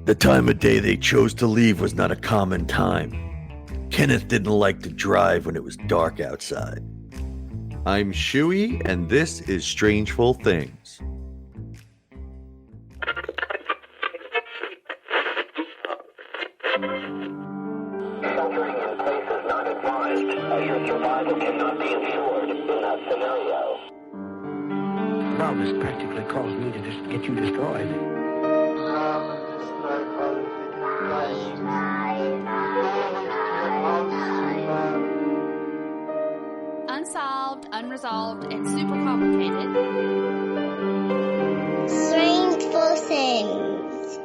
The time of day they chose to leave was not a common time. Kenneth didn't like to drive when it was dark outside. I'm Shuey, and this is Strangeful Things. Sheltering in place is not advised, as your survival cannot be ensured in that scenario. Well, this practically caused me to just get you destroyed. Unsolved, unresolved, and super complicated. Strangeful Things.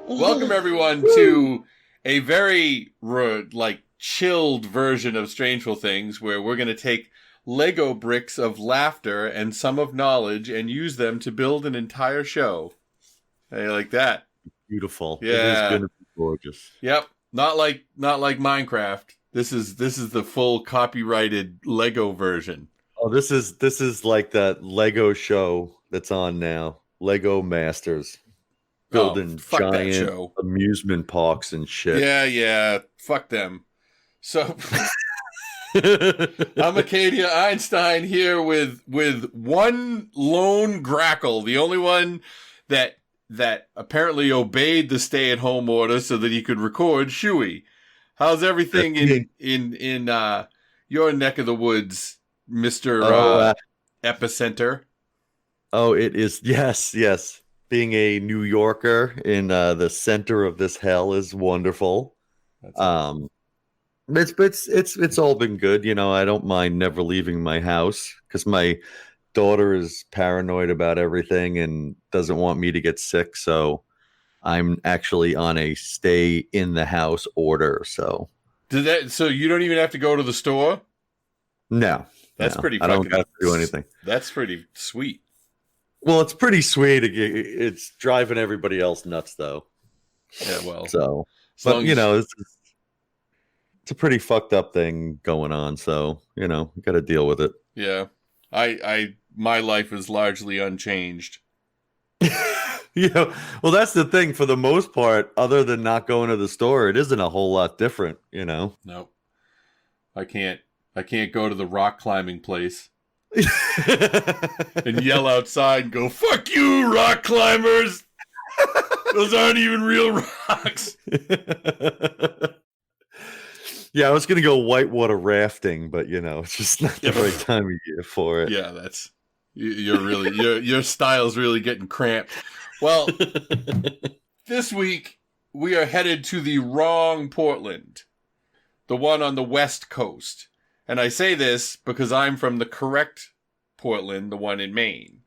Welcome everyone to a very chilled version of Strangeful Things, where we're going to take Lego bricks of laughter and some of knowledge and use them to build an entire show. Hey, like that? Beautiful. Yeah. It is going to be gorgeous. Yep. Not like Minecraft. This is the full copyrighted Lego version. Oh, this is like that Lego show that's on now. Lego Masters. Building fuck that giant show. Amusement parks and shit. Yeah. Fuck them. So I'm Acadia Einstein here with one lone grackle, the only one that apparently obeyed the stay-at-home order so that he could record. Shuey, how's everything in your neck of the woods, Mr. Epicenter? Oh, it is. Yes. Being a New Yorker in the center of this hell is wonderful. That's awesome. It's all been good. You know, I don't mind never leaving my house because my daughter is paranoid about everything and doesn't want me to get sick. So I'm actually on a stay in the house order. So So you don't even have to go to the store? No, that's pretty. I don't have to do anything. That's pretty sweet. Well, it's pretty sweet. It's driving everybody else nuts, though. Yeah, well. So, but you know, it's a pretty fucked up thing going on. So, you know, you got to deal with it. Yeah, my life is largely unchanged. You know, well, that's the thing. For the most part, other than not going to the store, it isn't a whole lot different. You know. Nope. I can't go to the rock climbing place. And yell outside and go, "Fuck you, rock climbers! Those aren't even real rocks." Yeah, I was gonna go whitewater rafting, but you know, it's just not the right time of year for it. Yeah, that's your style's really getting cramped. Well, this week we are headed to the wrong Portland, the one on the West Coast. And I say this because I'm from the correct Portland, the one in Maine.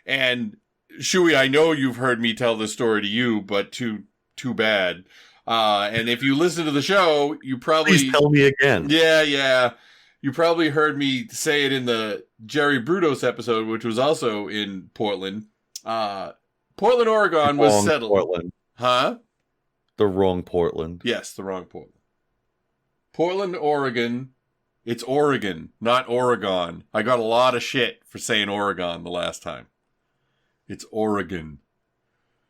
And Shuey, I know you've heard me tell this story to you, but too bad. And if you listen to the show, you probably... Please tell me again. Yeah. You probably heard me say it in the Jerry Brudos episode, which was also in Portland. Portland, Oregon was settled. Portland. Huh? The wrong Portland. Yes, the wrong Portland. Portland, Oregon. It's Oregon, not Oregon. I got a lot of shit for saying Oregon the last time. It's Oregon.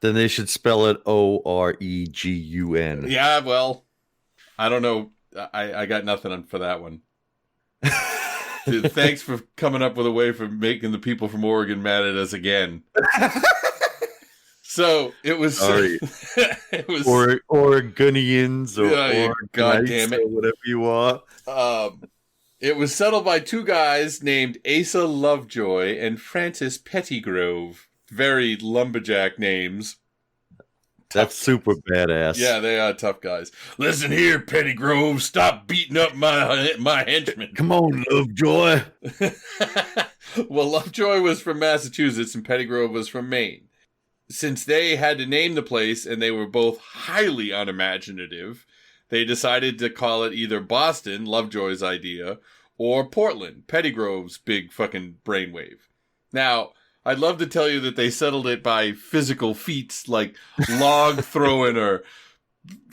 Then they should spell it Oregun. Yeah, well, I don't know. I got nothing for that one. Thanks for coming up with a way for making the people from Oregon mad at us again. So it was. Sorry. It was Oregonians or God damn it, or whatever you are. It was settled by two guys named Asa Lovejoy and Francis Pettygrove. Very lumberjack names. That's super badass. Yeah, they are tough guys. Listen here, Pettygrove, stop beating up my henchmen. Come on, Lovejoy. Well, Lovejoy was from Massachusetts and Pettygrove was from Maine. Since they had to name the place and they were both highly unimaginative, they decided to call it either Boston, Lovejoy's idea, or Portland, Pettygrove's big fucking brainwave. Now, I'd love to tell you that they settled it by physical feats like log throwing or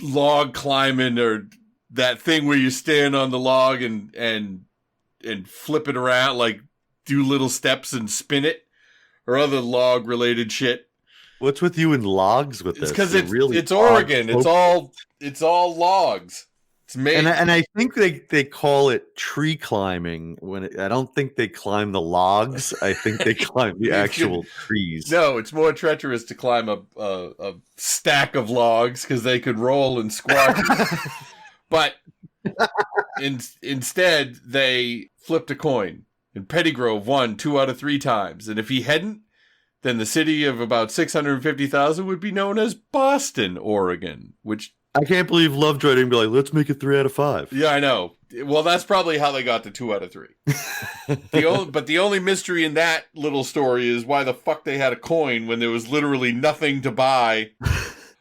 log climbing or that thing where you stand on the log and flip it around, like do little steps and spin it, or other log related shit. What's with you and logs with It's this? because You're really it's Oregon. It's all logs. It's Maine. And I think they call it tree climbing I don't think they climb the logs. I think they climb the actual trees. No, it's more treacherous to climb a stack of logs because they could roll and squash. But instead, they flipped a coin, and Pettygrove won 2 out of 3 times. And if he hadn't, then the city of about 650,000 would be known as Boston, Oregon, which... I can't believe Lovejoy didn't be like, let's make it 3 out of 5. Yeah, I know. Well, that's probably how they got to 2 out of 3. But the only mystery in that little story is why the fuck they had a coin when there was literally nothing to buy.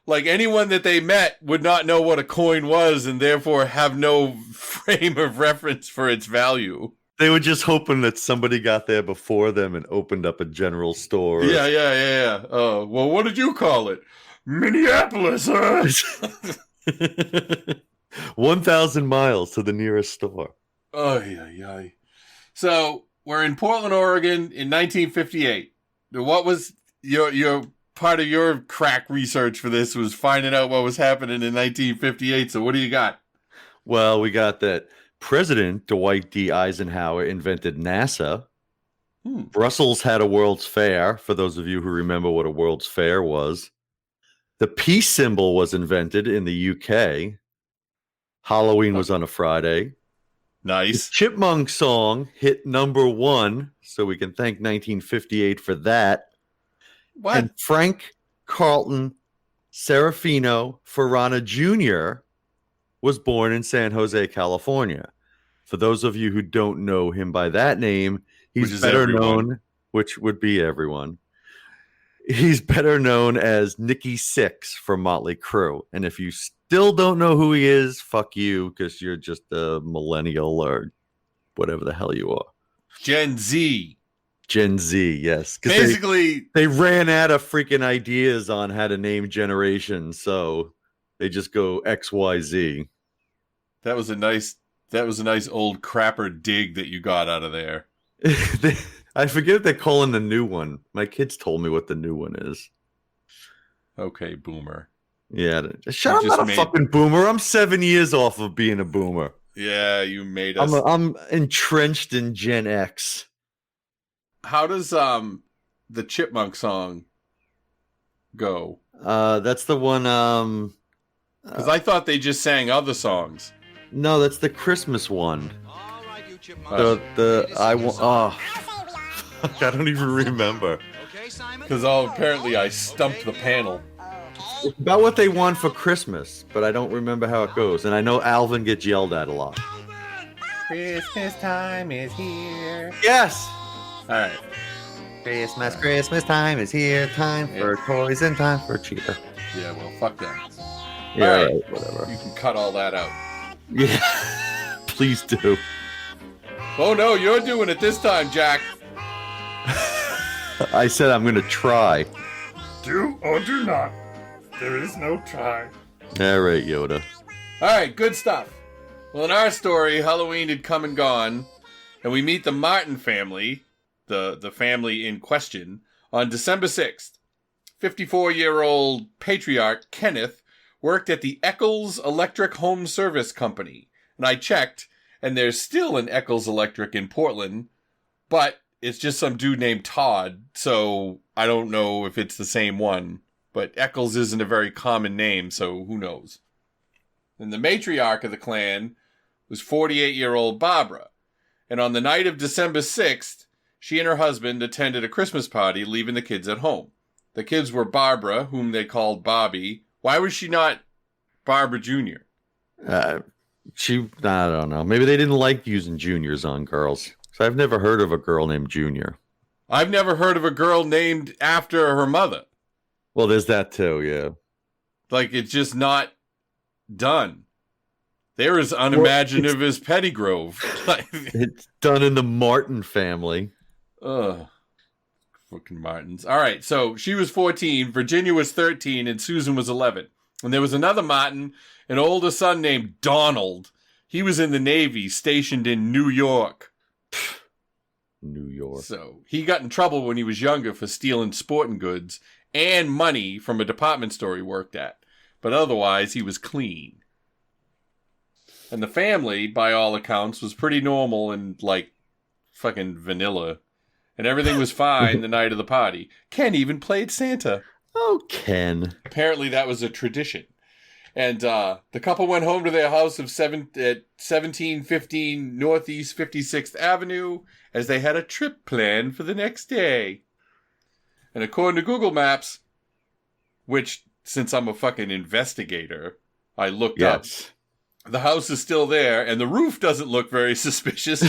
Like, anyone that they met would not know what a coin was and therefore have no frame of reference for its value. They were just hoping that somebody got there before them and opened up a general store. Yeah. Oh, well, what did you call it? Minneapolis, huh? 1,000 miles to the nearest store. Oh, yeah. So, we're in Portland, Oregon in 1958. What was your part of your crack research for this was finding out what was happening in 1958. So, what do you got? Well, we got that President Dwight D. Eisenhower invented NASA. Brussels had a World's Fair, for those of you who remember what a World's Fair was. The peace symbol was invented in the UK. Halloween was on a Friday. Nice. The Chipmunk song hit #1, so we can thank 1958 for that. What? And Frank Carlton Serafino Farana Jr. was born in San Jose, California. For those of you who don't know him by that name, he's better known, which would be everyone. He's better known as Nicky Six from Motley Crue. And if you still don't know who he is, fuck you, because you're just a millennial or whatever the hell you are. Gen Z, yes. Basically, they ran out of freaking ideas on how to name generations, so they just go XYZ. that was a nice old crapper dig that you got out of there. I forget what they're calling the new one. My kids told me what the new one is. Okay, boomer. Yeah, I'm not a fucking boomer. I'm 7 years off of being a boomer. Yeah, you made us. I'm entrenched in Gen X. How does the Chipmunk song go? That's the one. Because I thought they just sang other songs. No, that's the Christmas one. I don't even remember. Because apparently I stumped the panel. It's about what they want for Christmas, but I don't remember how it goes. And I know Alvin gets yelled at a lot. Christmas time is here. Yes. All right. Christmas time is here. Time for toys and time for cheer. Yeah, well, fuck them. Yeah, all right. Whatever. You can cut all that out. Yeah. Please do. Oh no, you're doing it this time, Jack. I said I'm going to try. Do or do not. There is no try. All right, Yoda. All right, good stuff. Well, in our story, Halloween had come and gone, and we meet the Martin family, the family in question, on December 6th. 54-year-old patriarch Kenneth worked at the Eccles Electric Home Service Company. And I checked, and there's still an Eccles Electric in Portland, but it's just some dude named Todd, so I don't know if it's the same one. But Eccles isn't a very common name, so who knows. And the matriarch of the clan was 48-year-old Barbara. And on the night of December 6th, she and her husband attended a Christmas party, leaving the kids at home. The kids were Barbara, whom they called Bobby. Why was she not Barbara Jr.? I don't know. Maybe they didn't like using juniors on girls. So I've never heard of a girl named Junior. I've never heard of a girl named after her mother. Well, there's that too, yeah. Like, it's just not done. They're as unimaginative as Pettygrove. It's done in the Martin family. Ugh. Fucking Martins. All right, so she was 14, Virginia was 13, and Susan was 11. And there was another Martin, an older son named Donald. He was in the Navy, stationed in New York. New York. So he got in trouble when he was younger for stealing sporting goods. and money from a department store he worked at. But otherwise, he was clean. And the family, by all accounts, was pretty normal and, like, fucking vanilla. And everything was fine the night of the party. Ken even played Santa. Oh, Ken. Apparently that was a tradition. And the couple went home to their house at 1715 Northeast 56th Avenue as they had a trip planned for the next day. And according to Google Maps, which, since I'm a fucking investigator, I looked up, the house is still there, and the roof doesn't look very suspicious.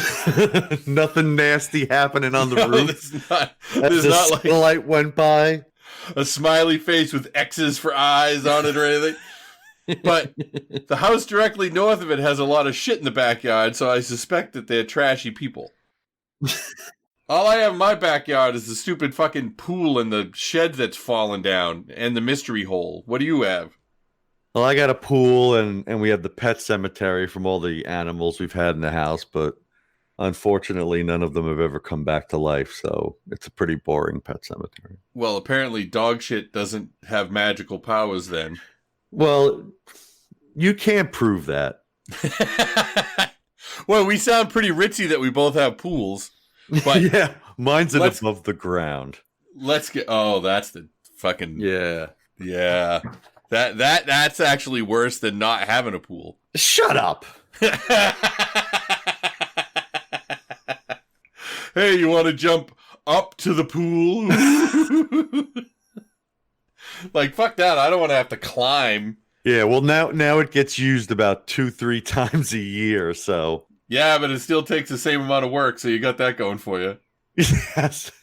Nothing nasty happening on the roof. There's not like the light went by. A smiley face with X's for eyes on it or anything. But the house directly north of it has a lot of shit in the backyard, so I suspect that they're trashy people. All I have in my backyard is the stupid fucking pool and the shed that's fallen down, and the mystery hole. What do you have? Well, I got a pool, and we have the pet cemetery from all the animals we've had in the house, but unfortunately, none of them have ever come back to life, so it's a pretty boring pet cemetery. Well, apparently dog shit doesn't have magical powers then. Well, you can't prove that. Well, we sound pretty ritzy that we both have pools, but yeah, mine's above the ground. Let's get. Oh, that's the fucking yeah. That's actually worse than not having a pool. Shut up. Hey, you want to jump up to the pool? Like, fuck that. I don't want to have to climb. Yeah, well, now it gets used about 2-3 times a year, so. Yeah, but it still takes the same amount of work, so you got that going for you. Yes.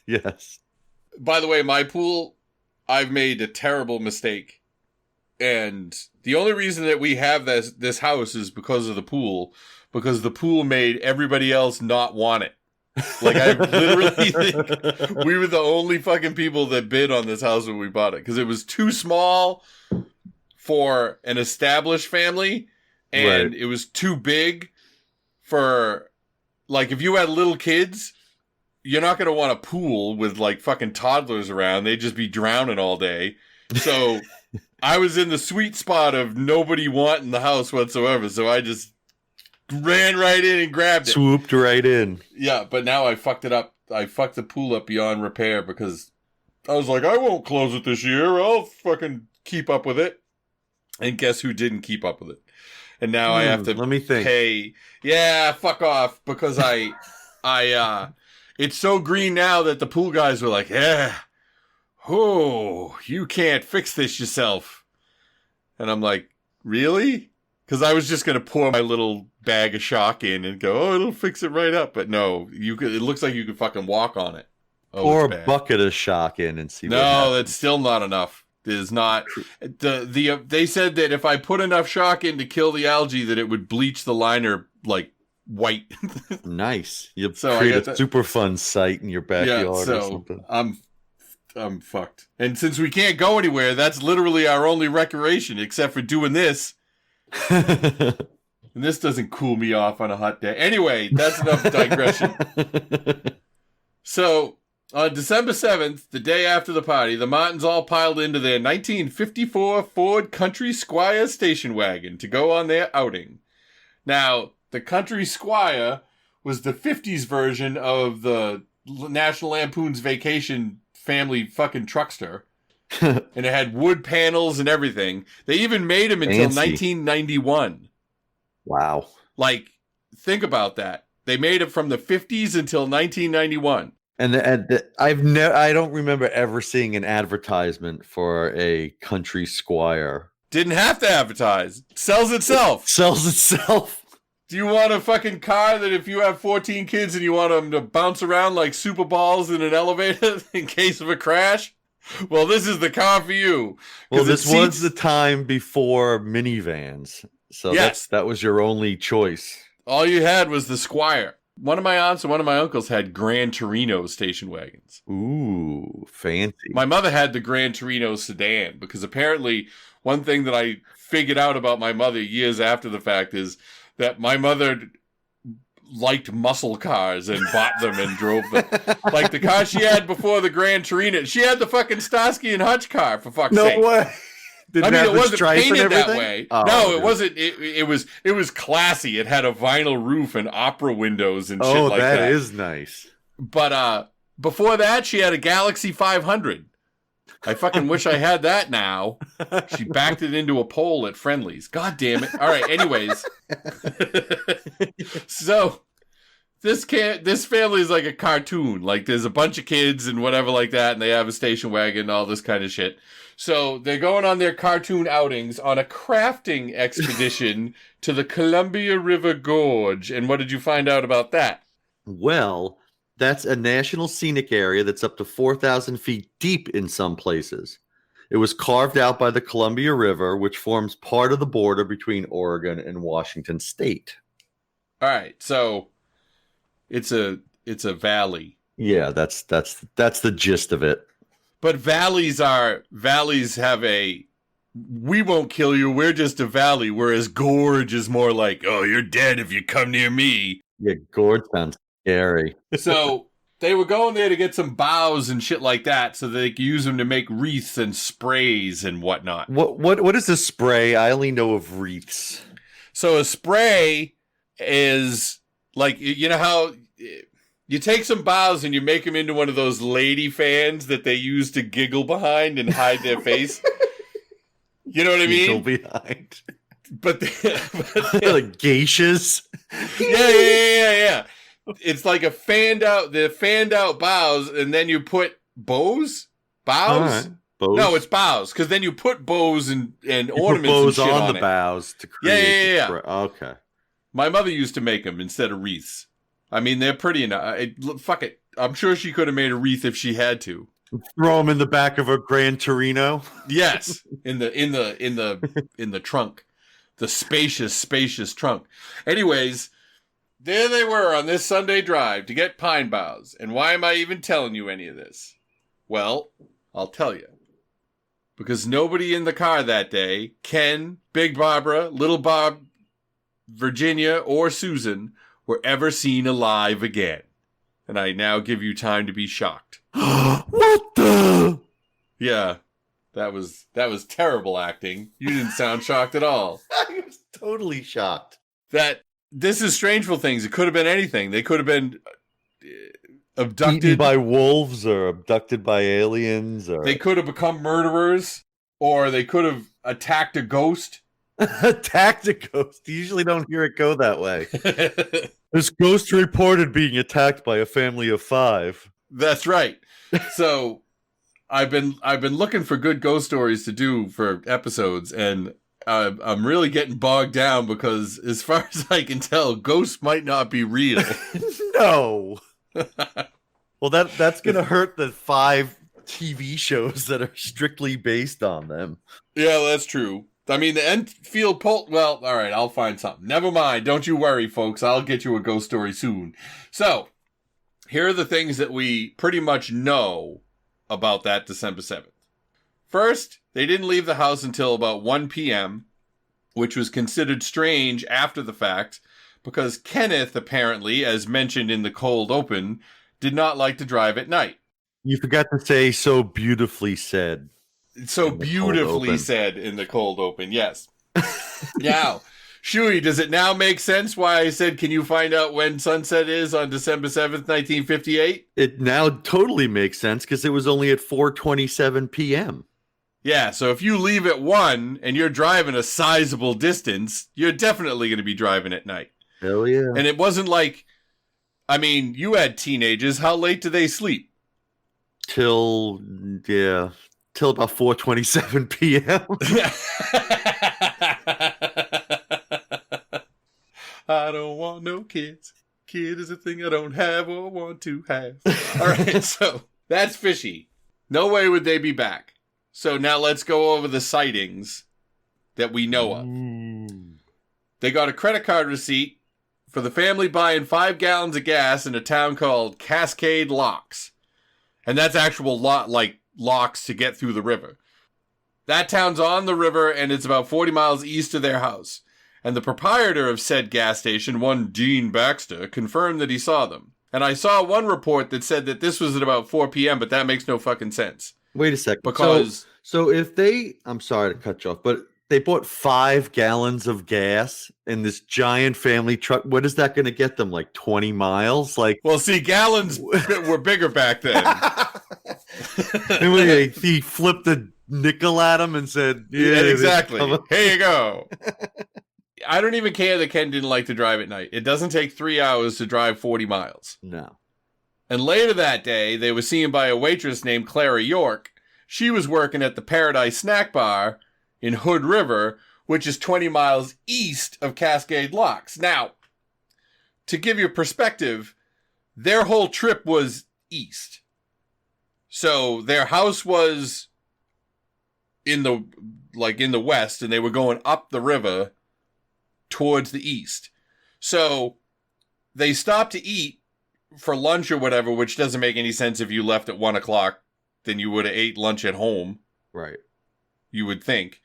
By the way, my pool, I've made a terrible mistake. And the only reason that we have this house is because of the pool. Because the pool made everybody else not want it. Like, I literally think we were the only fucking people that bid on this house when we bought it. Because it was too small for an established family. And It was too big for, like, if you had little kids, you're not going to want a pool with, like, fucking toddlers around. They'd just be drowning all day. So I was in the sweet spot of nobody wanting the house whatsoever. So I just ran right in and grabbed it. Swooped right in. Yeah, but now I fucked it up. I fucked the pool up beyond repair because I was like, I won't close it this year. I'll fucking keep up with it. And guess who didn't keep up with it? And now I have to let me think. pay. Yeah, fuck off. Because it's so green now that the pool guys were like, yeah, oh, you can't fix this yourself. And I'm like, really? Because I was just going to pour my little bag of shock in and go, oh, it'll fix it right up. But no, it looks like you could fucking walk on it. Oh, pour a bucket of shock in and see what happens. No, that's still not enough. There's not. They said that if I put enough shock in to kill the algae, that it would bleach the liner, like, white. Nice. You'll create a super fun site in your backyard or something. I'm fucked. And since we can't go anywhere, that's literally our only recreation, except for doing this. And this doesn't cool me off on a hot day. Anyway, that's enough digression. So, on December 7th, the day after the party, the Martins all piled into their 1954 Ford Country Squire station wagon to go on their outing. Now, the Country Squire was the 50s version of the National Lampoon's Vacation family fucking truckster. And it had wood panels and everything. They even made them until 1991. Wow. Like, think about that. They made it from the 50s until 1991. And I don't remember ever seeing an advertisement for a Country Squire. Didn't have to advertise. Sells itself. Sells itself. Do you want a fucking car that if you have 14 kids and you want them to bounce around like super balls in an elevator in case of a crash? Well, this is the car for you. Well, this was the time before minivans. So yes. that was your only choice. All you had was the Squire. One of my aunts and one of my uncles had Gran Torino station wagons. Ooh, fancy. My mother had the Gran Torino sedan because apparently one thing that I figured out about my mother years after the fact is that my mother liked muscle cars and bought them and drove them. Like the car she had before the Gran Torino. She had the fucking Starsky and Hutch car, for fuck's sake. No way. It wasn't stripe and painted that everything? way. Oh, no, okay. it wasn't. It was classy. It had a vinyl roof and opera windows and shit Oh, like that. that is nice. But before that, she had a Galaxy 500. I fucking wish I had that now. She backed it into a pole at Friendly's. God damn it. All right, anyways. So, this family is like a cartoon. Like, there's a bunch of kids and whatever like that, and they have a station wagon and all this kind of shit. So, they're going on their cartoon outings on a crafting expedition to the Columbia River Gorge. And what did you find out about that? Well, that's a national scenic area that's up to 4,000 feet deep in some places. It was carved out by the Columbia River, which forms part of the border between Oregon and Washington State. All right, so it's a valley. Yeah, that's the gist of it. But valleys have a we won't kill you, we're just a valley, whereas gorge is more like, oh, you're dead if you come near me. Yeah, Gorge sounds scary. So they were going there to get some boughs and shit like that so they could use them to make wreaths and sprays and whatnot. What is a spray? I only know of wreaths. So a spray is like, you know how you take some boughs and you make them into one of those lady fans that they use to giggle behind and hide their face. You know what I mean? Giggle behind. But Like geishas. Yeah. It's like they're fanned out boughs, and then you put bows? Bows? Right. Bows? No, it's boughs, because then you put bows and ornaments bows and shit on on the it. boughs to create. Yeah. Okay. My mother used to make them instead of wreaths. I mean, they're pretty enough. Fuck it. I'm sure she could have made a wreath if she had to. Throw them in the back of a Gran Torino. Yes, in the trunk, the spacious trunk. Anyways, there they were on this Sunday drive to get pine boughs. And why am I even telling you any of this? Well, I'll tell you. Because nobody in the car that day, Ken, Big Barbara, Little Bob, Virginia, or Susan, were ever seen alive again. And I now give you time to be shocked. What the? Yeah, that was terrible acting. You didn't sound shocked at all. I was totally shocked. This is Strangeful Things. It could have been anything. They could have been abducted Eaten by wolves or abducted by aliens. Or They could have become murderers, or they could have attacked a ghost. attacked a ghost. You usually don't hear it go that way. This ghost reported being attacked by a family of 5. That's right. So I've been looking for good ghost stories to do for episodes, and I'm really getting bogged down because, as far as I can tell, ghosts might not be real. No. Well, that's gonna hurt the 5 TV shows that are strictly based on them. Yeah, that's true. I mean, the Enfield well, all right, I'll find something. Never mind. Don't you worry, folks. I'll get you a ghost story soon. So, here are the things that we pretty much know about that December 7th. First, they didn't leave the house until about 1 p.m., which was considered strange after the fact, because Kenneth, apparently, as mentioned in the cold open, did not like to drive at night. You forgot to say so beautifully said. So beautifully said in the cold open, yes. Now, Shuey, does it now make sense why I said, can you find out when sunset is on December 7th, 1958? It now totally makes sense because it was only at 4:27 p.m. Yeah, so if you leave at 1 and you're driving a sizable distance, you're definitely going to be driving at night. Hell yeah. And it wasn't like, I mean, you had teenagers. How late do they sleep? Till about 4:27 p.m. I don't want no kids. Kid is a thing I don't have or want to have. All right, so that's fishy. No way would they be back. So now let's go over the sightings that we know of. They got a credit card receipt for the family buying 5 gallons of gas in a town called Cascade Locks. And that's actual locks to get through the river. That town's on the river, and it's about 40 miles east of their house. And the proprietor of said gas station, one Dean Baxter, confirmed that he saw them. And I saw one report that said that this was at about 4 p.m., but that makes no fucking sense. Wait a second. Because... So if they... I'm sorry to cut you off, but they bought 5 gallons of gas in this giant family truck. What is that going to get them? Like 20 miles? Like, well, see, gallons were bigger back then. And he flipped a nickel at him and said, yeah, exactly. Here you go. I don't even care that Ken didn't like to drive at night. It doesn't take 3 hours to drive 40 miles. No. And later that day, they were seen by a waitress named Clara York. She was working at the Paradise Snack Bar in Hood River, which is 20 miles east of Cascade Locks. Now, to give you perspective, their whole trip was east. So their house was in the west, and they were going up the river towards the east. So they stopped to eat for lunch or whatever, which doesn't make any sense. If you left at 1 o'clock, then you would have ate lunch at home. Right. You would think.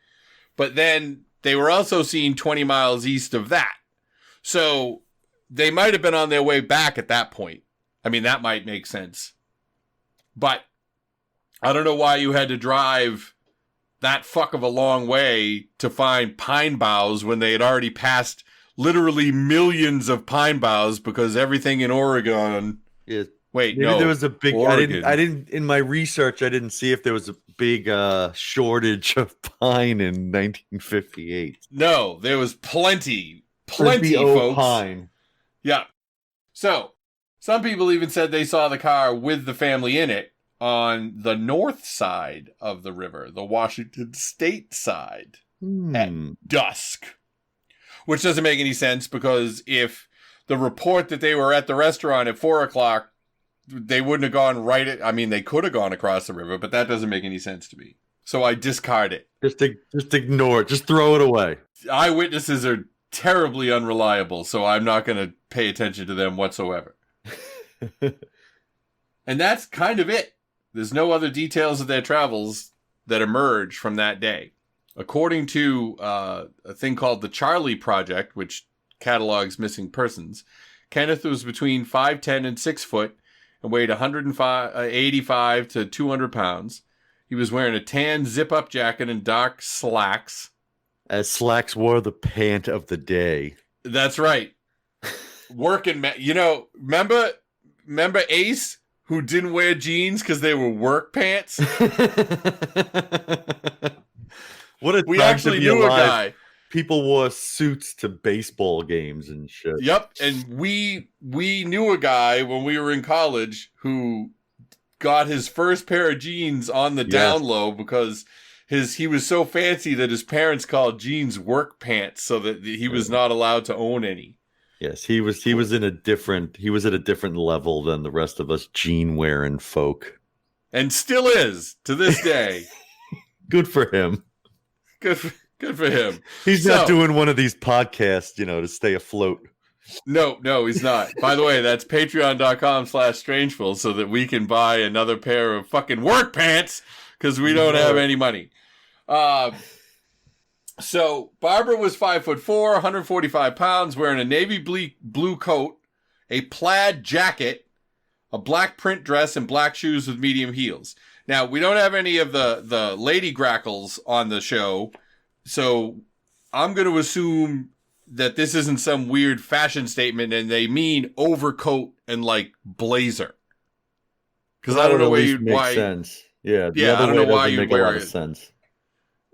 But then they were also seen 20 miles east of that. So they might have been on their way back at that point. I mean, that might make sense. But I don't know why you had to drive that fuck of a long way to find pine boughs when they had already passed literally millions of pine boughs, because everything in Oregon. Yeah. Wait, maybe no. There was a big. Oregon. I didn't. In my research, I didn't see if there was a big shortage of pine in 1958. No, there was plenty, folks. Pine. Yeah. So some people even said they saw the car with the family in it on the north side of the river, the Washington State side, at dusk. Which doesn't make any sense, because if the report that they were at the restaurant at 4 o'clock, they wouldn't have gone they could have gone across the river, but that doesn't make any sense to me. So I discard it. Just ignore it. Just throw it away. Eyewitnesses are terribly unreliable, so I'm not going to pay attention to them whatsoever. And that's kind of it. There's no other details of their travels that emerge from that day. According to a thing called the Charlie Project, which catalogs missing persons, Kenneth was between 5'10" and 6 foot and weighed 185 to 200 pounds. He was wearing a tan zip-up jacket and dark slacks. As slacks were the pant of the day. That's right. Working, remember Ace, who didn't wear jeans because they were work pants? We actually knew a guy. People wore suits to baseball games and shit. Yep, and we knew a guy when we were in college who got his first pair of jeans on the down low because he was so fancy that his parents called jeans work pants, so that he was not allowed to own any. Yes, he was at a different level than the rest of us jean wearing folk. And still is to this day. Good for him. Good for him. He's not doing one of these podcasts, to stay afloat. No, he's not. By the way, that's patreon.com/strangeful so that we can buy another pair of fucking work pants because we don't have any money. So Barbara was 5'4", 145 pounds, wearing a navy blue coat, a plaid jacket, a black print dress, and black shoes with medium heels. Now, we don't have any of the lady grackles on the show, so I'm going to assume that this isn't some weird fashion statement and they mean overcoat and like blazer. Because I don't know why. Sense. Yeah, I don't know why you wear a lot of sense.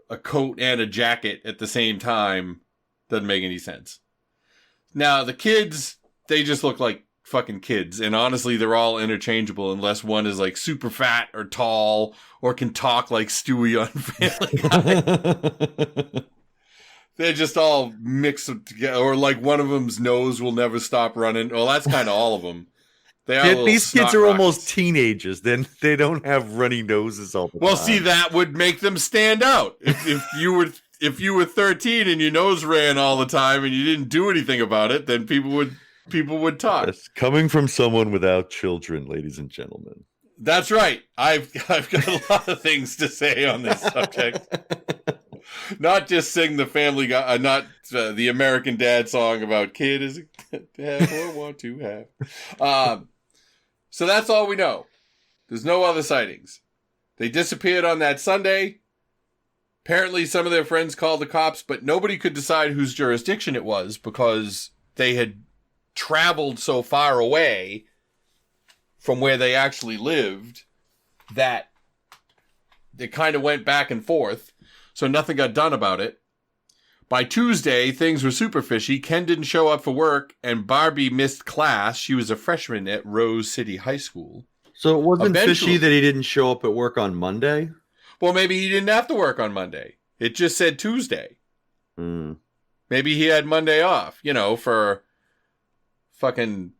A coat and a jacket at the same time doesn't make any sense. Now, the kids, they just look like fucking kids. And honestly, they're all interchangeable unless one is like super fat or tall or can talk like Stewie on Family Guy. They're just all mixed together. Or like one of them's nose will never stop running. Well, that's kind of all of them. These kids are almost teenagers. Then they don't have runny noses all the time. Well, see, that would make them stand out. If you were 13 and your nose ran all the time and you didn't do anything about it, then people would talk. Yes, coming from someone without children, ladies and gentlemen. That's right. I've got a lot of things to say on this subject. Not just sing the Family Guy, not the American Dad song about kid is to have or want to have. So that's all we know. There's no other sightings. They disappeared on that Sunday. Apparently, some of their friends called the cops, but nobody could decide whose jurisdiction it was because they had traveled so far away from where they actually lived that they kind of went back and forth, so nothing got done about it. By Tuesday, things were super fishy. Ken didn't show up for work, and Barbie missed class. She was a freshman at Rose City High School. So it wasn't fishy that he didn't show up at work on Monday? Well, maybe he didn't have to work on Monday. It just said Tuesday. Maybe he had Monday off, for fucking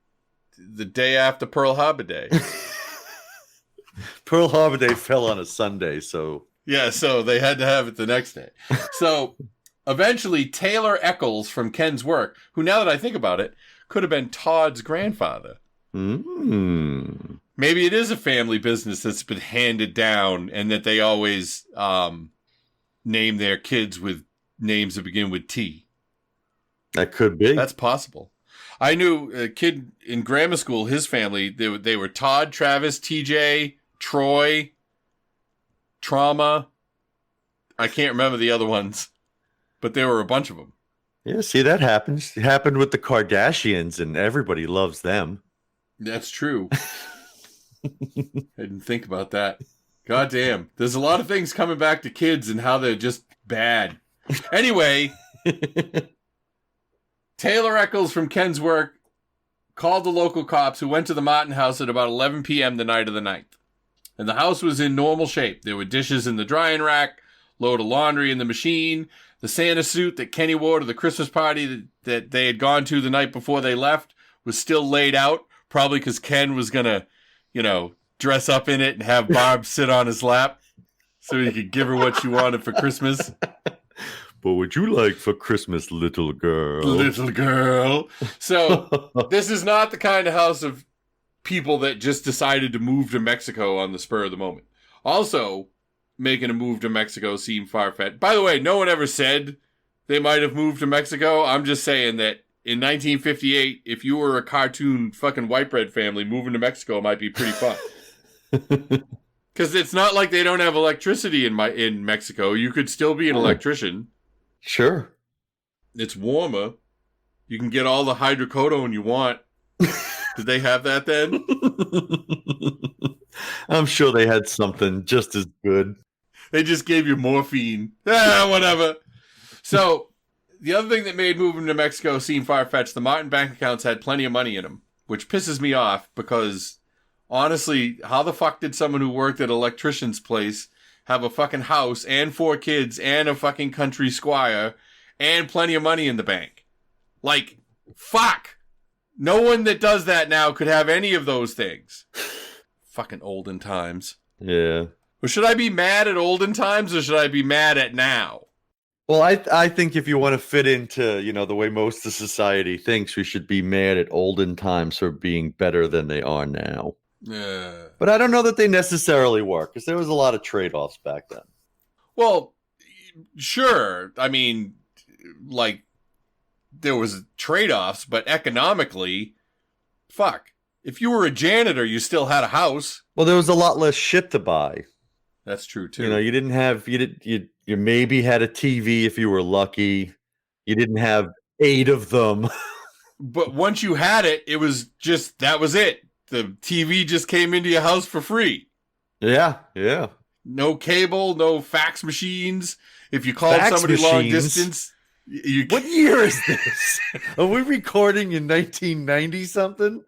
the day after Pearl Harbor Day. Pearl Harbor Day fell on a Sunday, so... Yeah, so they had to have it the next day. So eventually, Taylor Eccles from Ken's work, who, now that I think about it, could have been Todd's grandfather. Maybe it is a family business that's been handed down and that they always name their kids with names that begin with T. That could be. That's possible. I knew a kid in grammar school, his family, they were Todd, Travis, TJ, Troy, Trauma. I can't remember the other ones, but there were a bunch of them. Yeah, see, that happens. It happened with the Kardashians, and everybody loves them. That's true. I didn't think about that. God damn. There's a lot of things coming back to kids and how they're just bad. Anyway, Taylor Eccles from Ken's work called the local cops who went to the Martin house at about 11 p.m. the night of the 9th. And the house was in normal shape. There were dishes in the drying rack, load of laundry in the machine, the Santa suit that Kenny wore to the Christmas party that they had gone to the night before they left was still laid out, probably because Ken was going to, dress up in it and have Barb sit on his lap so he could give her what she wanted for Christmas. What would you like for Christmas, little girl? Little girl. So this is not the kind of house of people that just decided to move to Mexico on the spur of the moment. Also, making a move to Mexico seem far-fetched. By the way, no one ever said they might have moved to Mexico. I'm just saying that in 1958, if you were a cartoon fucking white bread family, moving to Mexico might be pretty fun. Because it's not like they don't have electricity in Mexico. You could still be an electrician. Sure. It's warmer. You can get all the hydrocodone you want. Did they have that then? I'm sure they had something just as good. They just gave you morphine. Whatever. So, the other thing that made moving to Mexico seem far-fetched, the Martin bank accounts had plenty of money in them, which pisses me off because, honestly, how the fuck did someone who worked at an electrician's place have a fucking house and 4 kids and a fucking country squire and plenty of money in the bank? Like, fuck! No one that does that now could have any of those things. Fucking olden times. Yeah. Well, should I be mad at olden times or should I be mad at now? Well, I think if you want to fit into, the way most of society thinks, we should be mad at olden times for being better than they are now. But I don't know that they necessarily were, because there was a lot of trade-offs back then. Well, sure. I mean, like, there was trade-offs, but economically, fuck. If you were a janitor, you still had a house. Well, there was a lot less shit to buy. That's true too. You didn't have you maybe had a TV if you were lucky. You didn't have 8 of them. But once you had it, it was just that was it. The TV just came into your house for free. Yeah. No cable, no fax machines. If you called somebody long distance, What year is this? Are we recording in 1990 something?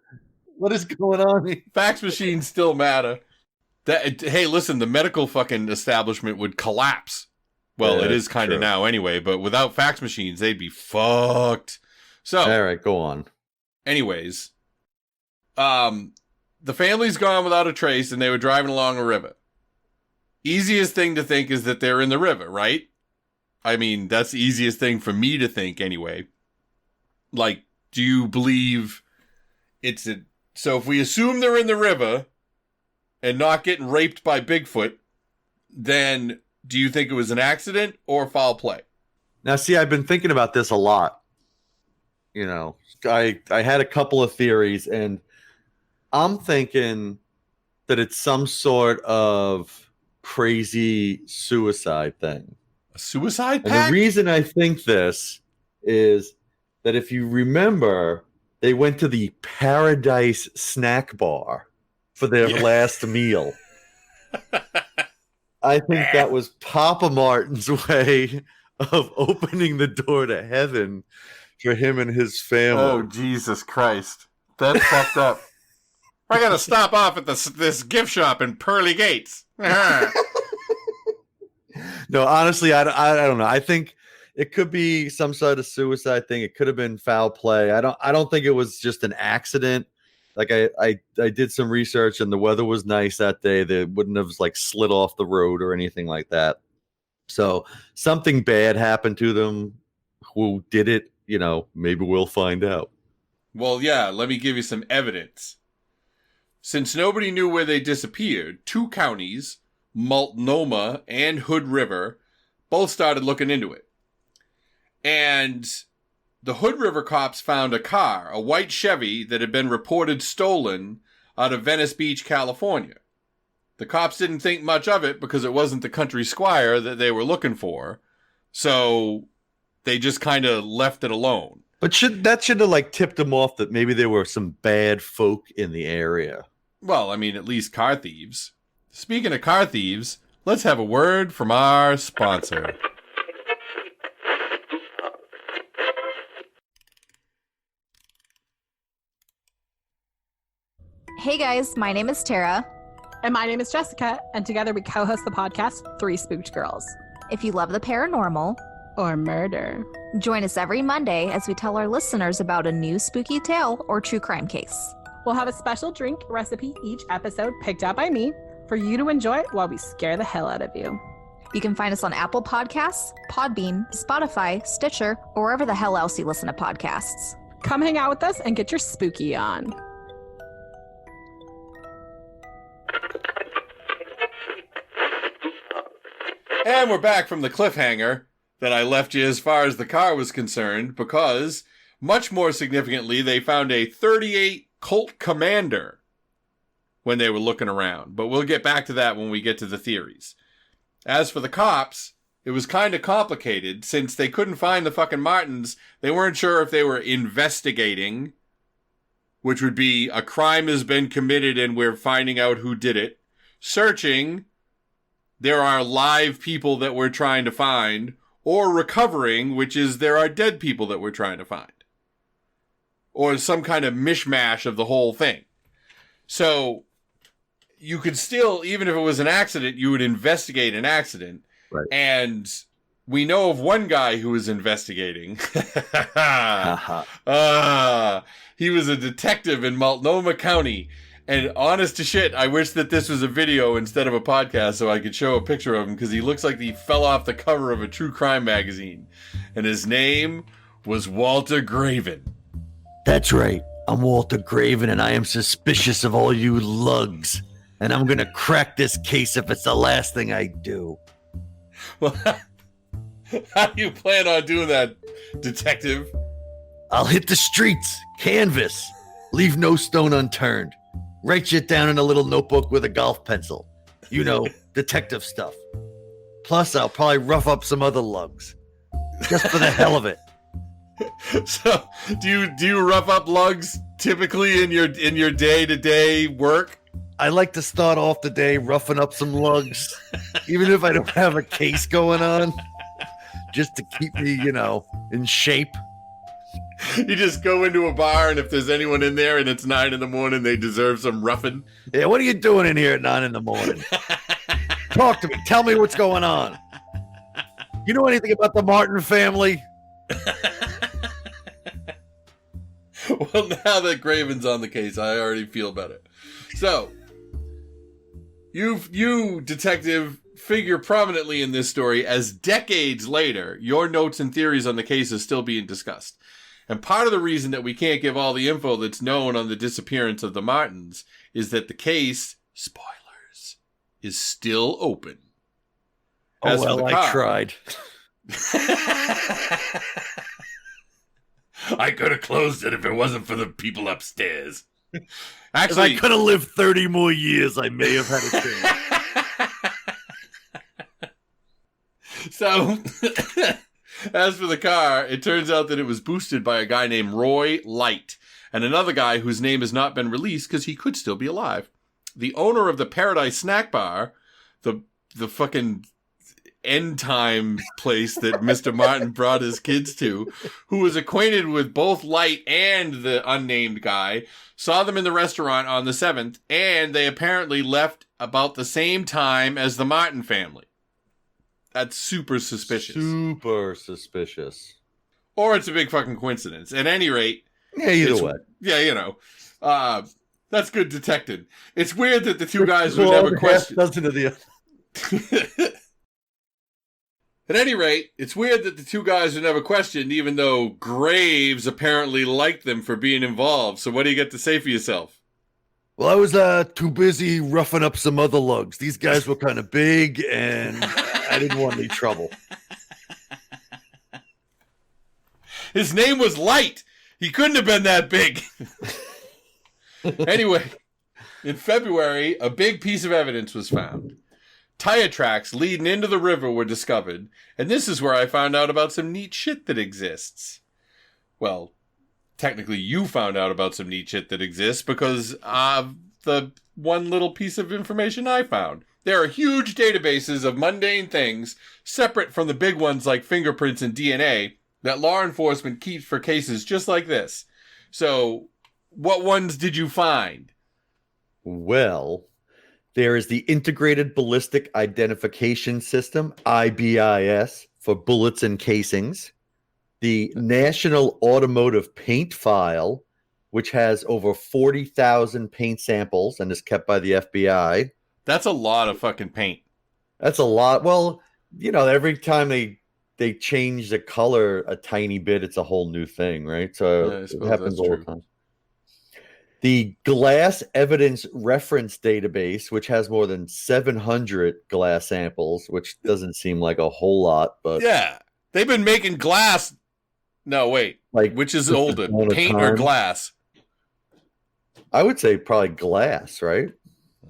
What is going on here? Fax machines still matter. Hey, listen, the medical fucking establishment would collapse. Well, it is kind of now anyway, but without fax machines, they'd be fucked. So, all right, go on. Anyways, the family's gone without a trace, and they were driving along a river. Easiest thing to think is that they're in the river, right? I mean, that's the easiest thing for me to think anyway. Like, do you believe so if we assume they're in the river and not getting raped by Bigfoot, then do you think it was an accident or foul play? Now, see, I've been thinking about this a lot. You know, I had a couple of theories, and I'm thinking that it's some sort of crazy suicide thing. A suicide And pact? the reason I think this is that if you remember, they went to the Paradise Snack Bar for their last meal. I think that was Papa Martin's way of opening the door to heaven for him and his family. Oh, Jesus Christ. That's fucked up. I gotta stop off at this gift shop in Pearly Gates. No, honestly, I don't know. I think it could be some sort of suicide thing. It could have been foul play. I don't think it was just an accident. Like I did some research, and the weather was nice that day. They wouldn't have like slid off the road or anything like that. So something bad happened to them. Who did it? You know, maybe we'll find out. Well, yeah, let me give you some evidence. Since nobody knew where they disappeared, 2 counties, Multnomah and Hood River, both started looking into it. And the Hood River cops found a car, a white Chevy, that had been reported stolen out of Venice Beach, California. The cops didn't think much of it because it wasn't the country squire that they were looking for. So they just kind of left it alone. But should have like tipped them off that maybe there were some bad folk in the area. Well, I mean, at least car thieves. Speaking of car thieves, let's have a word from our sponsor. Hey guys, my name is Tara. And my name is Jessica, and together we co-host the podcast 3 Spooked Girls. If you love the paranormal Or murder. join us every Monday as we tell our listeners about a new spooky tale or true crime case. We'll have a special drink recipe each episode picked out by me for you to enjoy while we scare the hell out of you. You can find us on Apple Podcasts, Podbean, Spotify, Stitcher, or wherever the hell else you listen to podcasts. Come hang out with us and get your spooky on. And we're back from the cliffhanger that I left you as far as the car was concerned, because, much more significantly, they found a .38 Colt Commander when they were looking around. But we'll get back to that when we get to the theories. As for the cops, it was kind of complicated. Since they couldn't find the fucking Martins, they weren't sure if they were investigating, which would be a crime has been committed and we're finding out who did it. Searching, there are live people that we're trying to find. Or recovering, which is there are dead people that we're trying to find. Or some kind of mishmash of the whole thing. So you could still, even if it was an accident, you would investigate an accident. Right. And we know of one guy who was investigating. He was a detective in Multnomah County. And honest to shit, I wish that this was a video instead of a podcast so I could show a picture of him, because he looks like he fell off the cover of a true crime magazine. And his name was Walter Graven. That's right. I'm Walter Graven, and I am suspicious of all you lugs. And I'm going to crack this case if it's the last thing I do. Well, how do you plan on doing that, detective? I'll hit the streets, canvas, leave no stone unturned. Write shit down in a little notebook with a golf pencil. You know, detective stuff. Plus, I'll probably rough up some other lugs. Just for the hell of it. So, do you rough up lugs typically in your day-to-day work? I like to start off the day roughing up some lugs, even if I don't have a case going on, just to keep me, you know, in shape. You just go into a bar, and if there's anyone in there and it's 9 a.m, they deserve some roughing. Yeah, what are you doing in here at 9 a.m? Talk to me. Tell me what's going on. You know anything about the Martin family? Well, now that Graven's on the case, I already feel better. So, you, detective, figure prominently in this story as decades later, your notes and theories on the case is still being discussed. And part of the reason that we can't give all the info that's known on the disappearance of the Martins is that the case, spoilers, is still open. As for well, the I car, tried. I could have closed it if it wasn't for the people upstairs. If Actually, I could have lived 30 more years, I may have had a chance. So, as for the car, it turns out that it was boosted by a guy named Roy Light and another guy whose name has not been released because he could still be alive. The owner of the Paradise Snack Bar, the fucking end time place that Mr. Martin brought his kids to, who was acquainted with both Light and the unnamed guy, saw them in the restaurant on the 7th, and they apparently left about the same time as the Martin family. That's super suspicious. Super suspicious. Or it's a big fucking coincidence. At any rate... Yeah, either way. Yeah, you know. That's good detecting. It's weird that the two guys were never questioned. Dozen of the... At any rate, it's weird that the two guys were never questioned, even though Graves apparently liked them for being involved. So what do you get to say for yourself? Well, I was too busy roughing up some other lugs. These guys were kind of big, and I didn't want any trouble. His name was Light. He couldn't have been that big. Anyway, in February, a big piece of evidence was found. Tire tracks leading into the river were discovered, and this is where I found out about some neat shit that exists. Well, technically you found out about some neat shit that exists because of the one little piece of information I found. There are huge databases of mundane things, separate from the big ones like fingerprints and DNA, that law enforcement keeps for cases just like this. So, what ones did you find? Well, there is the Integrated Ballistic Identification System, IBIS, for bullets and casings. The National Automotive Paint File, which has over 40,000 paint samples and is kept by the FBI. That's a lot of fucking paint. That's a lot. Well, you know, every time they change the color a tiny bit, it's a whole new thing, right? So Yeah, I it suppose happens that's all true. the time. The Glass Evidence Reference Database, which has more than 700 glass samples, which doesn't seem like a whole lot, but Yeah, they've been making glass. No, wait. like Which is just older, all the paint or time. glass? I would say probably glass, right?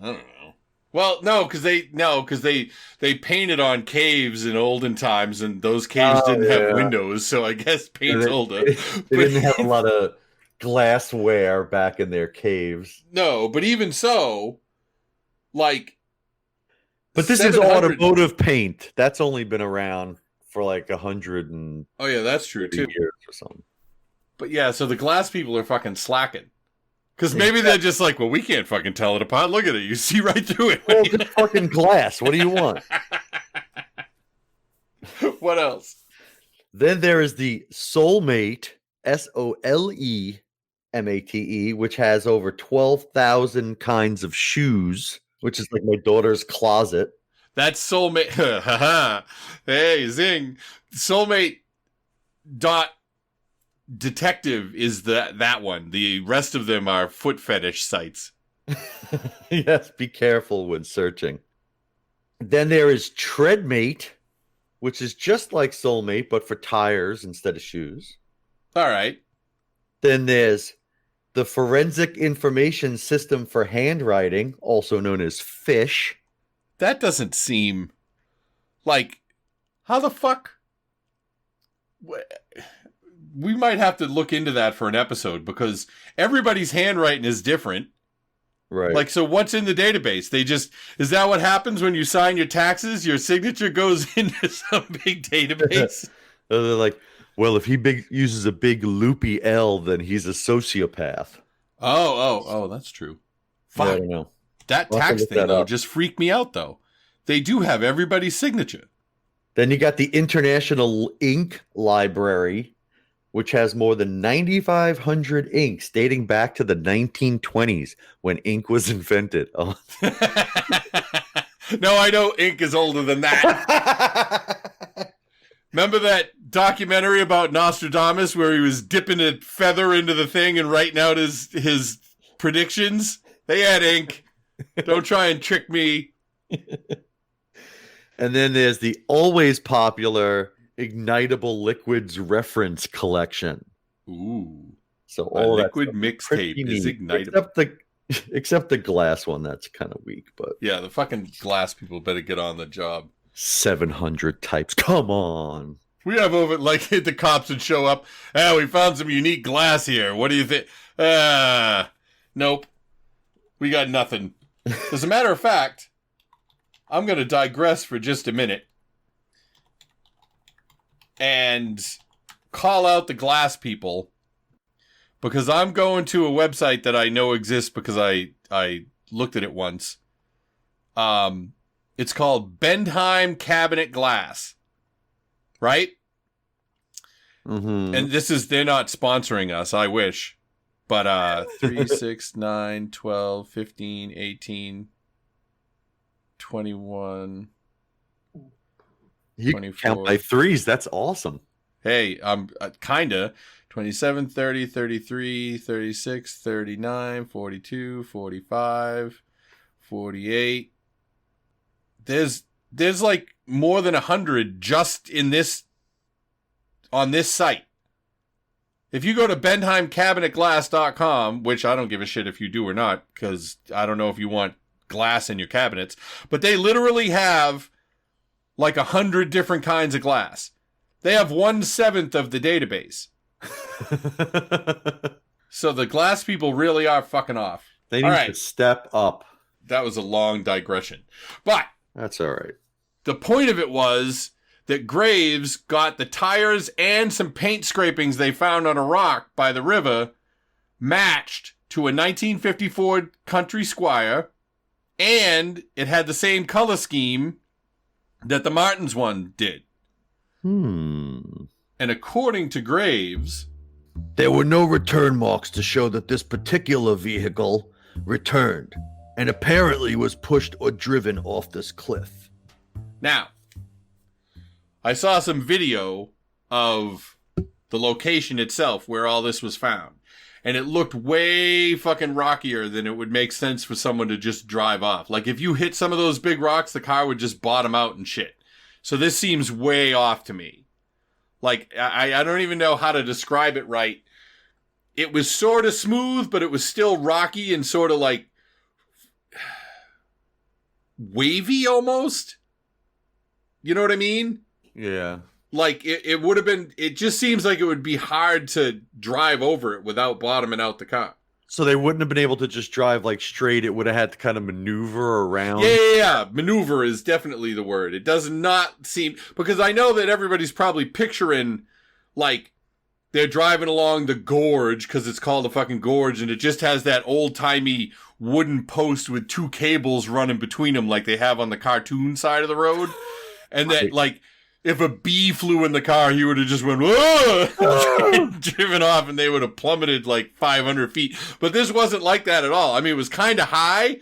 I don't know. Well, no, because they painted on caves in olden times, and those caves Oh, didn't yeah. have windows, so I guess paint's older. They didn't have a lot of glassware back in their caves. No, but even so, like, But this is 700 automotive paint. That's only been around for like 130 Oh yeah, that's true too. years or something. But yeah, so the glass people are fucking slacking. Because maybe they're just like, well, we can't fucking tell it apart. Look at it. You see right through it. Well, it's fucking glass. What do you want? What else? Then there is the Soulmate, SOLEMATE, which has over 12,000 kinds of shoes, which is like my daughter's closet. That's soulmate. Hey, zing. Soulmate dot detective is that one. The rest of them are foot fetish sites. Yes, be careful when searching. Then there is Treadmate, which is just like Soulmate, but for tires instead of shoes. All right. Then there's the Forensic Information System for Handwriting, also known as FISH. That doesn't seem like, how the fuck? We might have to look into that for an episode because everybody's handwriting is different. Right. Like, so what's in the database? Is that what happens when you sign your taxes? Your signature goes into some big database? They're like, well, if he uses a big loopy L, then he's a sociopath. Oh, that's true. Fuck. Yeah, I don't know. That I'll have to tax look thing, that though, up. just freaked me out, though. They do have everybody's signature. Then you got the International Ink Library, which has more than 9,500 inks dating back to the 1920s when ink was invented. Oh. No, I know ink is older than that. Remember that documentary about Nostradamus where he was dipping a feather into the thing and writing out his predictions? They had ink. Don't try and trick me. And then there's the always popular ignitable liquids reference collection. Ooh. So A all that liquid stuff mixtape pretty is neat. ignitable. Except the glass one, that's kind of weak, but Yeah, the fucking glass people better get on the job. 700 types. Come on. We have over, like, the cops would show up. Ah, we found some unique glass here. What do you think? Nope. We got nothing. As a matter of fact, I'm going to digress for just a minute and call out the glass people because I'm going to a website that I know exists because I looked at it once. It's called Bendheim Cabinet Glass. Right? Mm-hmm. And they're not sponsoring us, I wish. But 3, 6, 9, 12, 15, 18, 21, You 24. count by threes. That's awesome. Hey, I'm kinda 27, 30, 33, 36, 39, 42, 45, 48. There's like more than 100 just on this site. If you go to BendheimCabinetGlass.com, which I don't give a shit if you do or not, because I don't know if you want glass in your cabinets, but they literally have like 100 different kinds of glass. They have 1/7 of the database. So the glass people really are fucking off. They need to step up. That was a long digression. But that's all right. The point of it was that Graves got the tires and some paint scrapings they found on a rock by the river matched to a 1954 Country Squire, and it had the same color scheme that the Martins one did. And according to Graves, there were no return marks to show that this particular vehicle returned and apparently was pushed or driven off this cliff. Now, I saw some video of the location itself where all this was found, and it looked way fucking rockier than it would make sense for someone to just drive off. Like, if you hit some of those big rocks, the car would just bottom out and shit. So this seems way off to me. Like, I don't even know how to describe it right. It was sort of smooth, but it was still rocky and sort of like wavy almost. You know what I mean? Yeah. Like, it would have been, it just seems like it would be hard to drive over it without bottoming out the car. So they wouldn't have been able to just drive like straight. It would have had to kind of maneuver around. Yeah. Maneuver is definitely the word. It does not seem, because I know that everybody's probably picturing, like, they're driving along the Gorge, because it's called the fucking Gorge, and it just has that old-timey wooden post with two cables running between them like they have on the cartoon side of the road. And that, like, if a bee flew in the car, he would have just went, whoa, driven off, and they would have plummeted like 500 feet. But this wasn't like that at all. I mean, it was kind of high,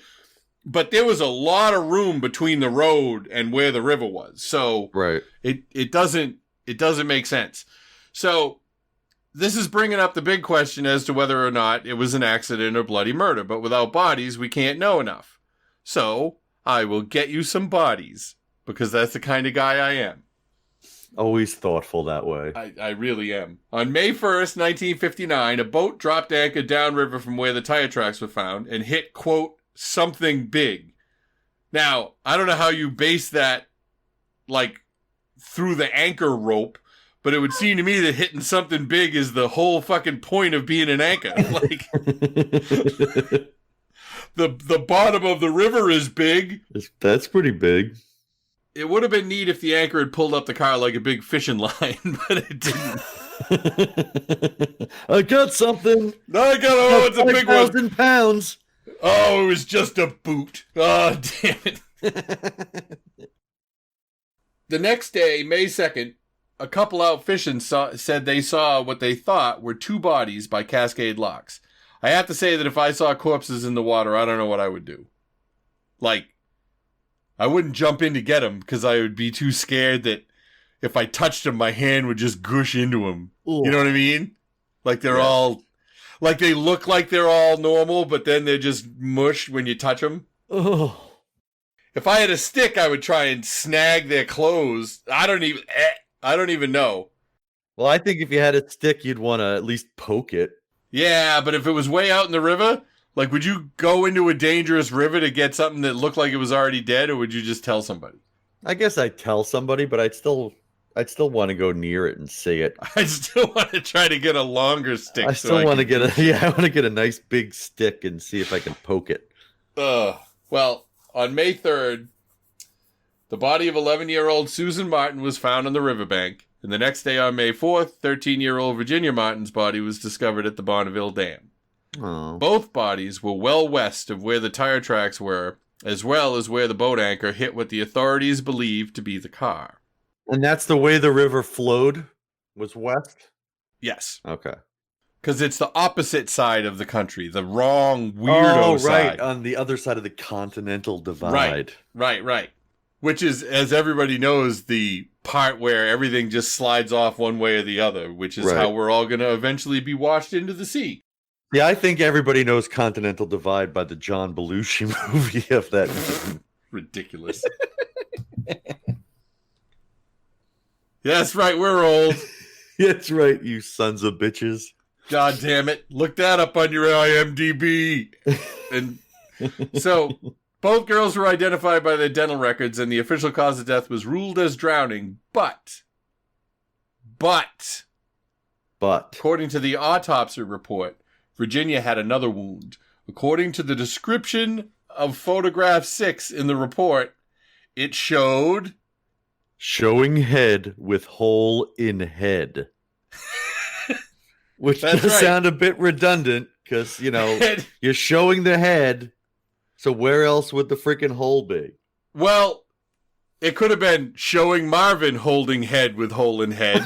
but there was a lot of room between the road and where the river was. So right. It doesn't make sense. So this is bringing up the big question as to whether or not it was an accident or bloody murder. But without bodies, we can't know enough. So I will get you some bodies, because that's the kind of guy I am. Always thoughtful that way. I really am. On May 1st, 1959, a boat dropped anchor downriver from where the tire tracks were found and hit, quote, something big. Now, I don't know how you base that, like, through the anchor rope, but it would seem to me that hitting something big is the whole fucking point of being an anchor. Like, the bottom of the river is big. That's pretty big. It would have been neat if the anchor had pulled up the car like a big fishing line, but it didn't. I got something. It's a big one. 5,000 pounds. Oh, it was just a boot. Oh, damn it. The next day, May 2nd, a couple out fishing said they saw what they thought were two bodies by Cascade Locks. I have to say that if I saw corpses in the water, I don't know what I would do. Like, I wouldn't jump in to get them because I would be too scared that if I touched them, my hand would just gush into them. Ooh. You know what I mean? Like they're all, like they look like they're all normal, but then they're just mush when you touch them. Oh. If I had a stick, I would try and snag their clothes. I don't even know. Well, I think if you had a stick, you'd want to at least poke it. Yeah, but if it was way out in the river, like, would you go into a dangerous river to get something that looked like it was already dead, or would you just tell somebody? I guess I'd tell somebody, but I'd still want to go near it and see it. I still want to try to get a longer stick. I still want to get I want to get a nice big stick and see if I can poke it. Well, on May 3rd, the body of 11-year-old Susan Martin was found on the riverbank, and the next day on May 4th, 13-year-old Virginia Martin's body was discovered at the Bonneville Dam. Oh. Both bodies were well west of where the tire tracks were, as well as where the boat anchor hit what the authorities believed to be the car. And that's the way the river flowed, was west? Yes. Okay. Because it's the opposite side of the country, the wrong weirdo side. Right, on the other side of the continental divide. Right. Which is, as everybody knows, the part where everything just slides off one way or the other, which is how we're all going to eventually be washed into the sea. Yeah, I think everybody knows Continental Divide by the John Belushi movie of that. Ridiculous. That's right, we're old. That's right, you sons of bitches. God damn it. Look that up on your IMDb. And so, both girls were identified by their dental records, and the official cause of death was ruled as drowning, but, according to the autopsy report, Virginia had another wound. According to the description of photograph 6 in the report, it showed... showing head with hole in head. Which does sound a bit redundant, because, you know, you're showing the head, so where else would the freaking hole be? Well, it could have been showing Marvin holding head with hole in head.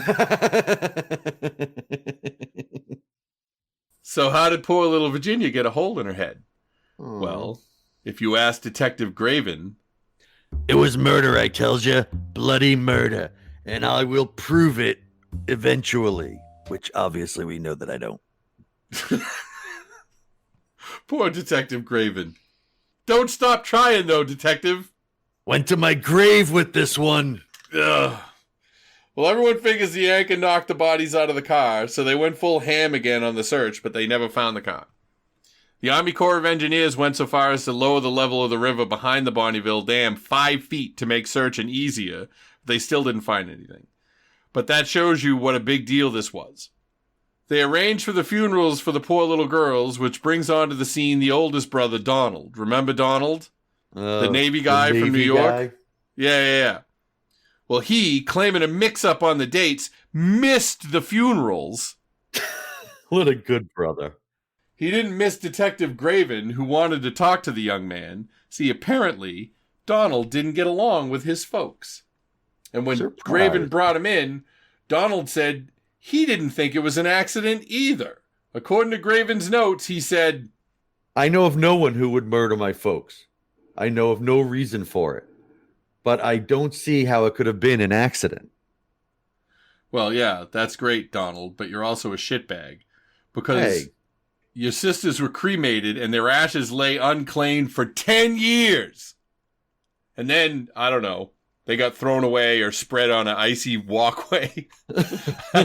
So how did poor little Virginia get a hole in her head? Aww. Well, if you ask Detective Graven... It was murder, I tells you. Bloody murder. And I will prove it eventually. Which obviously we know that I don't. Poor Detective Graven. Don't stop trying, though, Detective. Went to my grave with this one. Ugh. Well, everyone figures the anchor knocked the bodies out of the car, so they went full ham again on the search, but they never found the car. The Army Corps of Engineers went so far as to lower the level of the river behind the Bonneville Dam 5 feet to make searching easier, but they still didn't find anything. But that shows you what a big deal this was. They arranged for the funerals for the poor little girls, which brings onto the scene the oldest brother, Donald. Remember Donald? The Navy guy from New York? Yeah. Well, he, claiming a mix-up on the dates, missed the funerals. What a good brother. He didn't miss Detective Graven, who wanted to talk to the young man. See, apparently, Donald didn't get along with his folks. And when Graven brought him in, Donald said he didn't think it was an accident either. According to Graven's notes, he said, I know of no one who would murder my folks. I know of no reason for it. But I don't see how it could have been an accident. Well, yeah, that's great, Donald, but you're also a shitbag. Because your sisters were cremated and their ashes lay unclaimed for 10 years. And then, I don't know, they got thrown away or spread on an icy walkway. I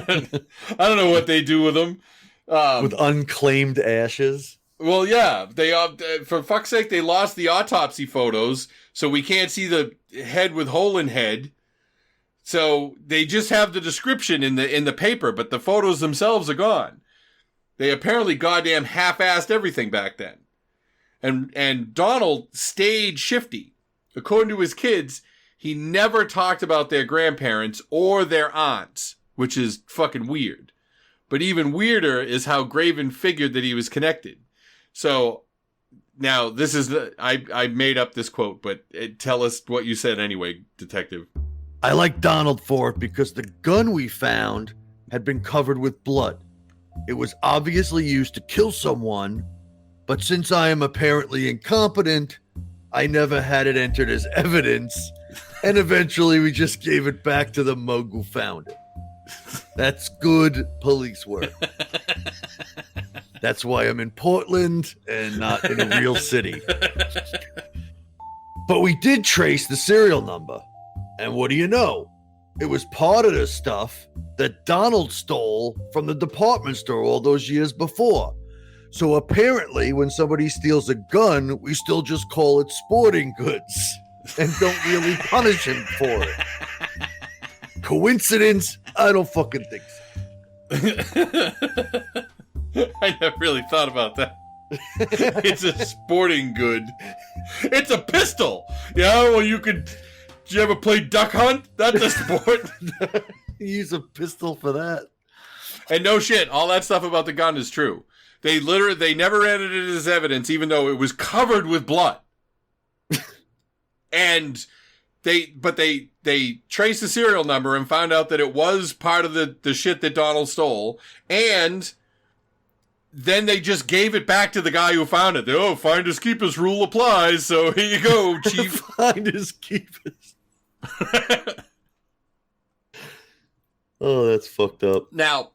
don't know what they do with them. With unclaimed ashes? Well, yeah. They for fuck's sake, they lost the autopsy photos, so we can't see the head with hole in head. So they just have the description in the paper, but the photos themselves are gone. They apparently goddamn half-assed everything back then. And Donald stayed shifty. According to his kids, he never talked about their grandparents or their aunts, which is fucking weird. But even weirder is how Graven figured that he was connected. So now this is I made up this quote, but tell us what you said anyway, Detective. I like Donald for it because the gun we found had been covered with blood. It was obviously used to kill someone, but since I am apparently incompetent, I never had it entered as evidence, and eventually we just gave it back to the mug who found it. That's good police work. That's why I'm in Portland and not in a real city. But we did trace the serial number. And what do you know? It was part of the stuff that Donald stole from the department store all those years before. So apparently, when somebody steals a gun, we still just call it sporting goods and don't really punish him for it. Coincidence? I don't fucking think so. I never really thought about that. It's a sporting good. It's a pistol. Yeah, well, did you ever play duck hunt? That's a sport. Use a pistol for that. And no shit, all that stuff about the gun is true. They never edited it as evidence, even though it was covered with blood. And they traced the serial number and found out that it was part of the shit that Donald stole. And then they just gave it back to the guy who found it. Oh, finders keepers rule applies. So here you go, chief. Finders keepers. Oh, that's fucked up. Now,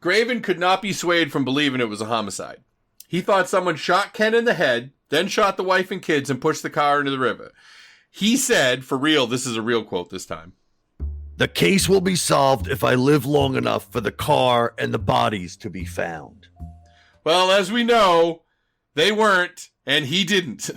Graven could not be swayed from believing it was a homicide. He thought someone shot Ken in the head, then shot the wife and kids and pushed the car into the river. He said, for real, this is a real quote this time, "The case will be solved if I live long enough for the car and the bodies to be found." Well, as we know, they weren't, and he didn't.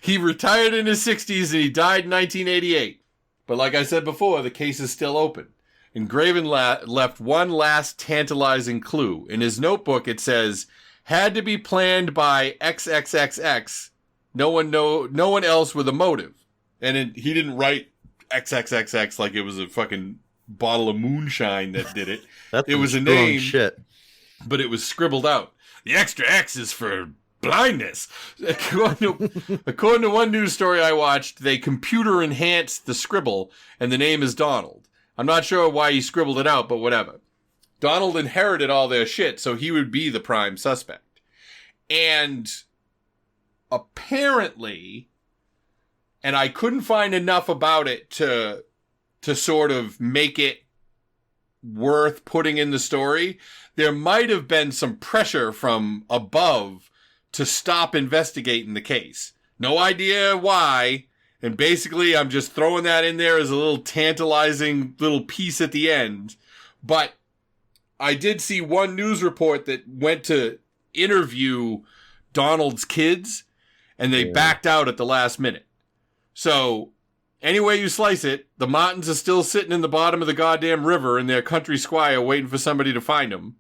He retired in his 60s and he died in 1988. But like I said before, the case is still open. And Graven left one last tantalizing clue. In his notebook, it says, "Had to be planned by XXXX. No one else with a motive." And he didn't write XXXX like it was a fucking bottle of moonshine that did it. That's it was a strong name, shit. but it was scribbled out. The extra X is for blindness. According to one news story I watched, they computer enhanced the scribble, and the name is Donald. I'm not sure why he scribbled it out, but whatever. Donald inherited all their shit, so he would be the prime suspect. And apparently, and I couldn't find enough about it to sort of make it worth putting in the story, there might have been some pressure from above to stop investigating the case. No idea why. And basically, I'm just throwing that in there as a little tantalizing little piece at the end. But I did see one news report that went to interview Donald's kids, and they backed out at the last minute. So, any way you slice it, the Martins are still sitting in the bottom of the goddamn river in their country squire waiting for somebody to find them.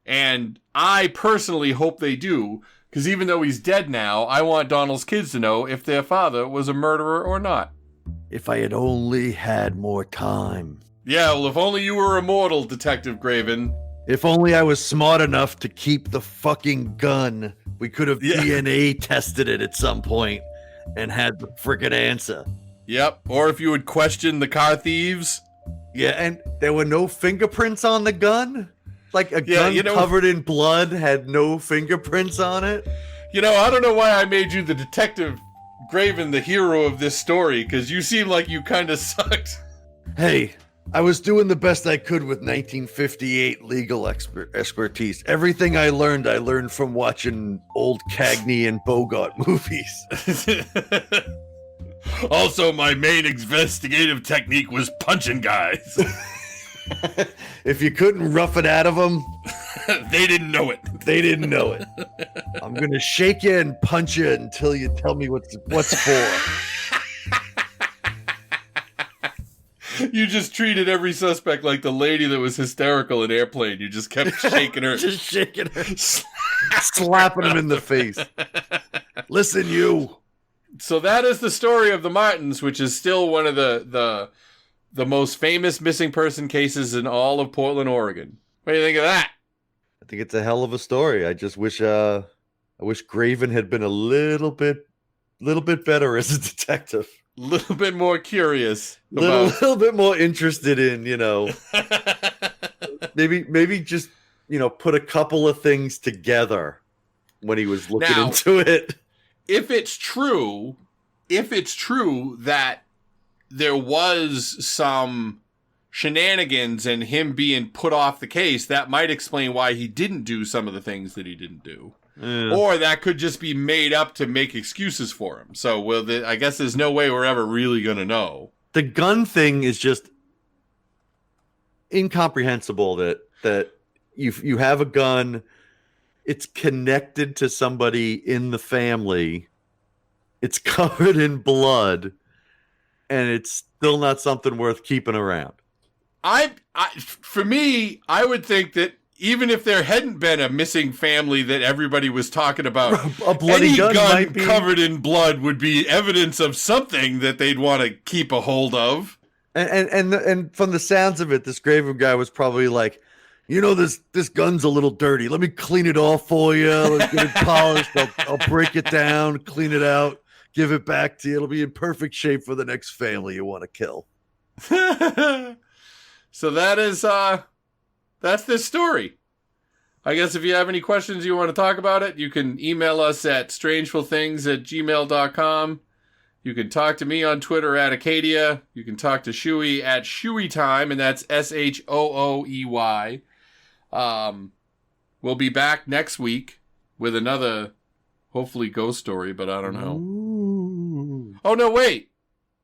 And I personally hope they do, because even though he's dead now, I want Donald's kids to know if their father was a murderer or not. If I had only had more time. Yeah, well, if only you were immortal, Detective Graven. If only I was smart enough to keep the fucking gun. We could have DNA tested it at some point and had the friggin' answer. Yep, or if you would question the car thieves. Yeah, and there were no fingerprints on the gun? Like a gun covered in blood had no fingerprints on it? You know, I don't know why I made you the Detective Graven the hero of this story, because you seem like you kind of sucked. Hey, I was doing the best I could with 1958 legal expertise. Everything I learned from watching old Cagney and Bogart movies. Also, my main investigative technique was punching guys. If you couldn't rough it out of them, they didn't know it. They didn't know it. I'm gonna shake you and punch you until you tell me what's for. You just treated every suspect like the lady that was hysterical in Airplane. You just kept shaking her. Just shaking her. Slapping him in the face. Listen, you. So that is the story of the Martins, which is still one of the most famous missing person cases in all of Portland, Oregon. What do you think of that? I think it's a hell of a story. I just wish Graven had been a little bit better as a detective. A little bit more curious. Little bit more interested in, maybe just, put a couple of things together when he was looking into it. If it's true that there was some shenanigans and him being put off the case, that might explain why he didn't do some of the things that he didn't do. Or that could just be made up to make excuses for him. So, I guess there's no way we're ever really going to know. The gun thing is just incomprehensible that you have a gun, it's connected to somebody in the family, it's covered in blood, and it's still not something worth keeping around. For me, I would think that even if there hadn't been a missing family that everybody was talking about, a bloody any gun covered in blood would be evidence of something that they'd want to keep a hold of. And from the sounds of it, this Graven guy was probably like, this gun's a little dirty. Let me clean it off for you. Let's get it polished. I'll break it down, clean it out, give it back to you. It'll be in perfect shape for the next family you want to kill. So that's this story. I guess if you have any questions you want to talk about it, you can email us at strangefulthings@gmail.com. You can talk to me on Twitter at Acadia. You can talk to Shuey at ShueyTime, and that's SHOOEY. We'll be back next week with another, hopefully, ghost story, but I don't know. Ooh. Oh, no, wait.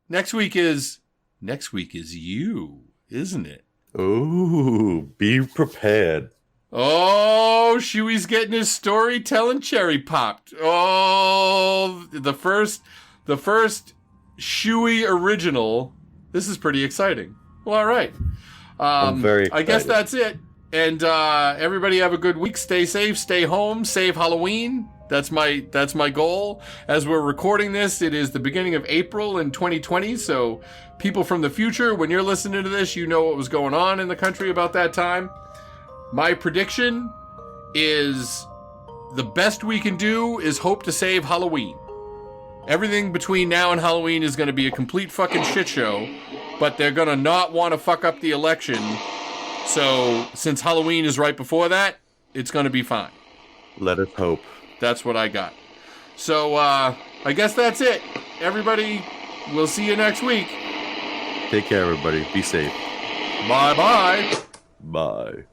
Next week is you, isn't it? Ooh, be prepared. Oh, Shuey's getting his storytelling cherry popped. Oh, the first Shuey original. This is pretty exciting. Well, all right. I'm very excited. I guess that's it. And everybody have a good week. Stay safe. Stay home. Save Halloween. That's my goal. As we're recording this, it is the beginning of April in 2020. So people from the future, when you're listening to this, you know what was going on in the country about that time. My prediction is the best we can do is hope to save Halloween. Everything between now and Halloween is going to be a complete fucking shit show, but they're going to not want to fuck up the election. So since Halloween is right before that, it's going to be fine. Let us hope. That's what I got. So I guess that's it. Everybody, we'll see you next week. Take care, everybody. Be safe. Bye-bye. Bye.